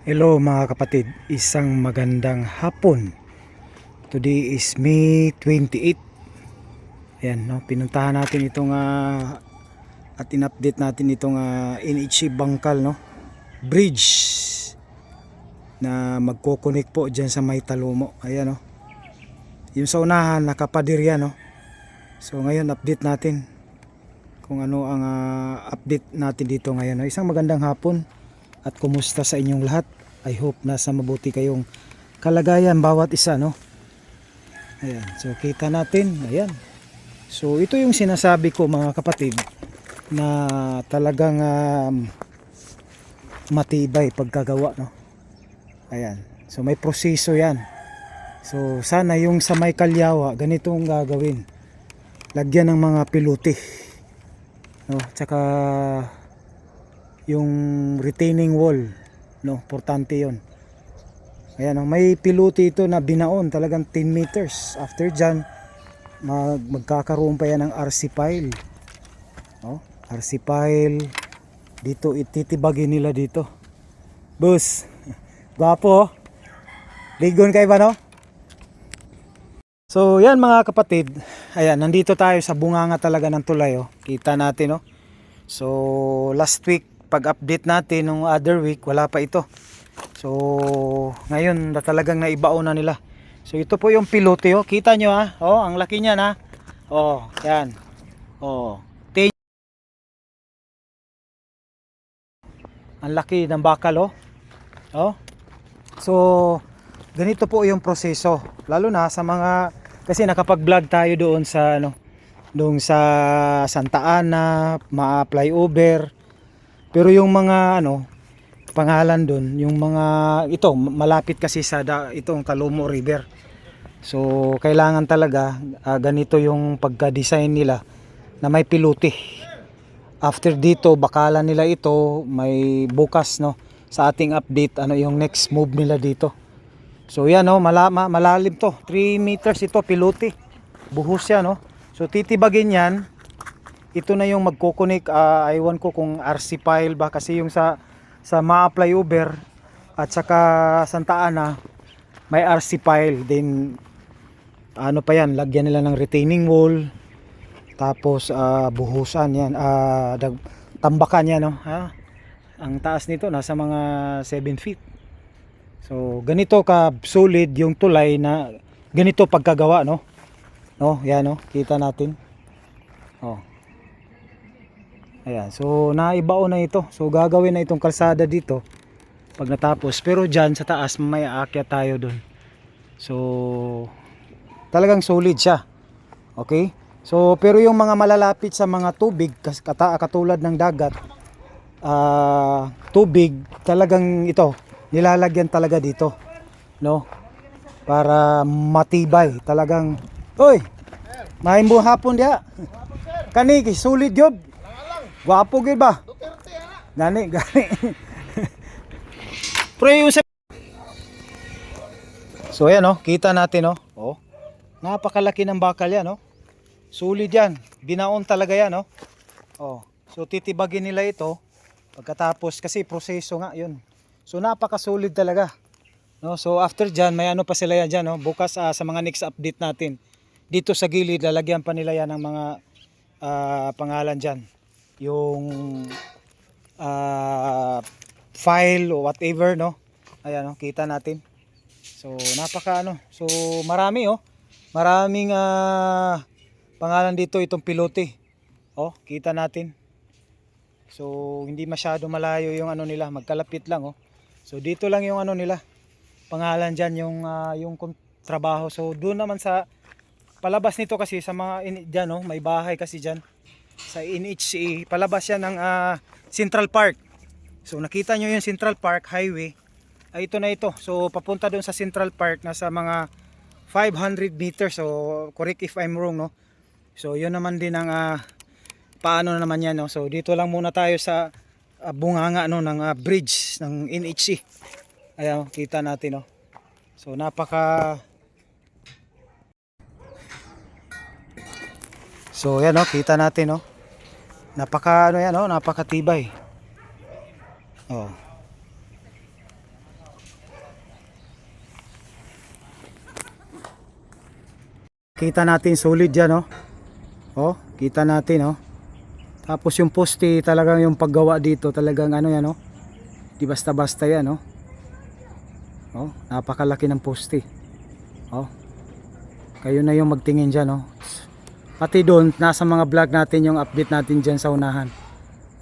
Hello mga kapatid, isang magandang hapon. Today is May 28. Ayan, no, pinuntahan natin itong at in-update natin itong NHC Bangkal, no, bridge na magko-connect po dyan sa May Talomo. Ayan, no, yung sa unahan nakapadir yan, no. So ngayon update natin kung ano ang update natin dito ngayon, no? Isang magandang hapon at kumusta sa inyong lahat. I hope nasa mabuti kayong kalagayan bawat isa, no. Ayan, so kita natin, ayan. So ito yung sinasabi ko mga kapatid na talagang matibay pagkagawa, no. Ayan, so may proseso yan. So sana yung sa may kalyawa ganito ang gagawin, lagyan ng mga piluti, no, tsaka yung retaining wall, no, importante yon. Ayan, no, may piluti ito na binaon talagang 10 meters. After dyan magkakaroon pa yan ng RC pile, no? RC pile dito, ititibagin nila dito. Boss, gwapo, ligon kayo ba, no? So yan mga kapatid, ayan, nandito tayo sa bunganga talaga ng tulay, oh. Kita natin, no? So last week pag-update natin nung other week wala pa ito. So ngayon talagang naibao na nila. So ito po yung pilote, oh. Kita nyo, ha? Oh, ang laki niyan, ha? Oh, yan. Oh. Ang laki ng bakal, oh. Oh. So ganito po yung proseso. Lalo na sa mga, kasi nakapag-vlog tayo doon sa doon sa Santa Ana, ma-flyover. Pero yung mga pangalan doon, yung mga ito malapit kasi sa itong Talomo River. So kailangan talaga ganito yung pagka-design nila na may piluti. After dito bakalan nila ito, may bukas, no, sa ating update yung next move nila dito. So yan, no, malalim to, 3 meters ito piluti. Buhos yan, no. So titibagin yan. Ito na yung magko-connect, aywan ko kung RC pile ba, kasi yung sa ma-flyover at saka Santa Ana may RC pile din. Ano pa yan, lagyan nila ng retaining wall, tapos buhusan yan, tambakan yan, no, ha? Ang taas nito nasa mga 7 feet. So ganito ka solid yung tulay na ganito pagkagawa, no. No, yan, no, kita natin. Oh. Ayan, so naibao na ito. So gagawin na itong kalsada dito pag natapos. Pero dyan sa taas may aakyat tayo dun. So talagang solid siya. Okay? So pero yung mga malalapit sa mga tubig, katulad ng dagat, tubig, talagang ito nilalagyan talaga dito, no? Para matibay talagang. Oy, maayong hapon dia. Kani solid yun. Gwapo gid ba? Gani. Pre usap. So ayan, oh, kita natin, oh. Oh. Napakalaki ng bakal yan, oh. Solid yan. Binaon talaga yan, oh. Oh. So titibagin nila ito pagkatapos, kasi proseso nga 'yun. So napaka-solid talaga. No, so after diyan may pa sila yan diyan, no. Bukas sa mga next update natin. Dito sa gilid lalagyan pa nila yan ng mga pangalan diyan. Yung file o whatever, no. Ayan, no, kita natin. So napaka so marami, oh. Maraming pangalan dito itong pilote. Oh, kita natin. So hindi masyado malayo yung nila, magkalapit lang, oh. So dito lang yung nila. Pangalan diyan yung trabaho. So doon naman sa palabas nito, kasi sa mga diyan, no, may bahay kasi diyan sa NHC, palabas yan ng Central Park. So nakita nyo yung Central Park Highway, ay ito na ito. So papunta doon sa Central Park nasa mga 500 meters. So correct if I'm wrong, no. So yun naman din ang paano naman yan, no. So dito lang muna tayo sa bunganga, no, ng bridge ng NHC. Ayan, kita natin, no. So napaka, so yan, no, kita natin, no. Napaka yan, no, napakatibay. Oh. Makita natin solid yan, oh. Oh, kita natin, oh. Tapos yung poste, talagang yung paggawa dito, talagang ano yan, oh. Di basta-basta yan, oh. Oh, napakalaki ng poste. Oh. Kayo na yung magtingin dyan, oh. Pati doon, nasa mga vlog natin yung update natin dyan sa unahan.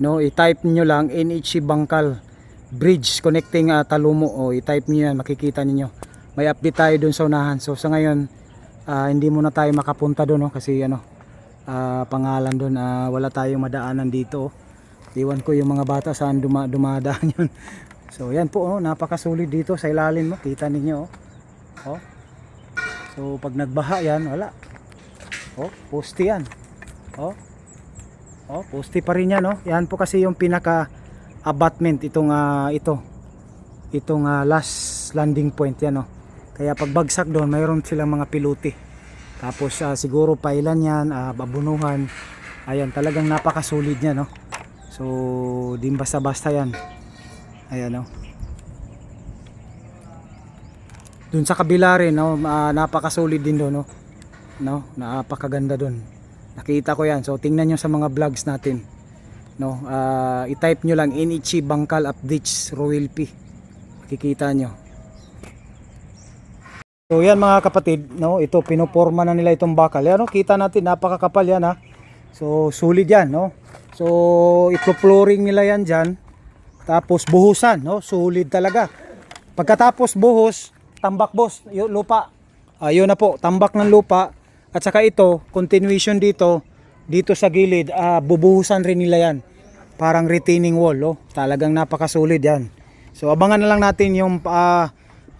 No, i-type nyo lang NHC Bangkal Bridge connecting Talumo. O, i-type nyo yan, makikita niyo. May update tayo doon sa unahan. So sa ngayon, hindi muna tayo makapunta doon, no, kasi ano, pangalan doon, wala tayong madaanan dito, oh. Iwan ko yung mga bata saan dumadaan yun. So yan po, oh, napakasulit dito sa ilalim mo, kita ninyo, oh. Oh. So pag nagbaha yan, wala. Oh, poste yan. Oh. Oh, poste pa rin yan, oh. Yan po kasi yung pinaka abutment itong itong last landing point yan, oh. Kaya pag bagsak doon, mayroon silang mga pilote. Tapos siguro pailan yan, babunuhan. Ayan, talagang napakasulit niya, no. So, di basta-basta yan. Ayan, no. Doon sa kabila rin, no, napakasulit din doon, no. No, napakaganda doon. Nakita ko yan. So, tingnan nyo sa mga vlogs natin. No, i-type nyo lang NHC Bangkal Updates Royal P. Makikita nyo. So yan mga kapatid, no, ito pinoporma na nila itong bakal. Yan, no, kita natin napakakapal yan, ha. So solid yan, no. So iplo-flooring nila yan diyan. Tapos buhusan, no, solid talaga. Pagkatapos buhos, tambak boss, yung lupa. Ayun na po, tambak ng lupa. At saka ito, continuation dito sa gilid, bubuhusan rin nila yan. Parang retaining wall, oh. Talagang napakasolid yan. So abangan na lang natin yung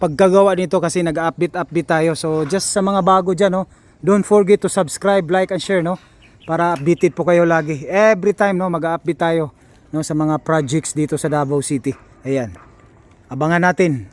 pagkagawa nito kasi nag-update tayo. So just sa mga bago dyan, no, don't forget to subscribe, like, and share, no, para updated po kayo lagi. Every time, no, mag-update tayo, no, sa mga projects dito sa Davao City. Ayan, abangan natin.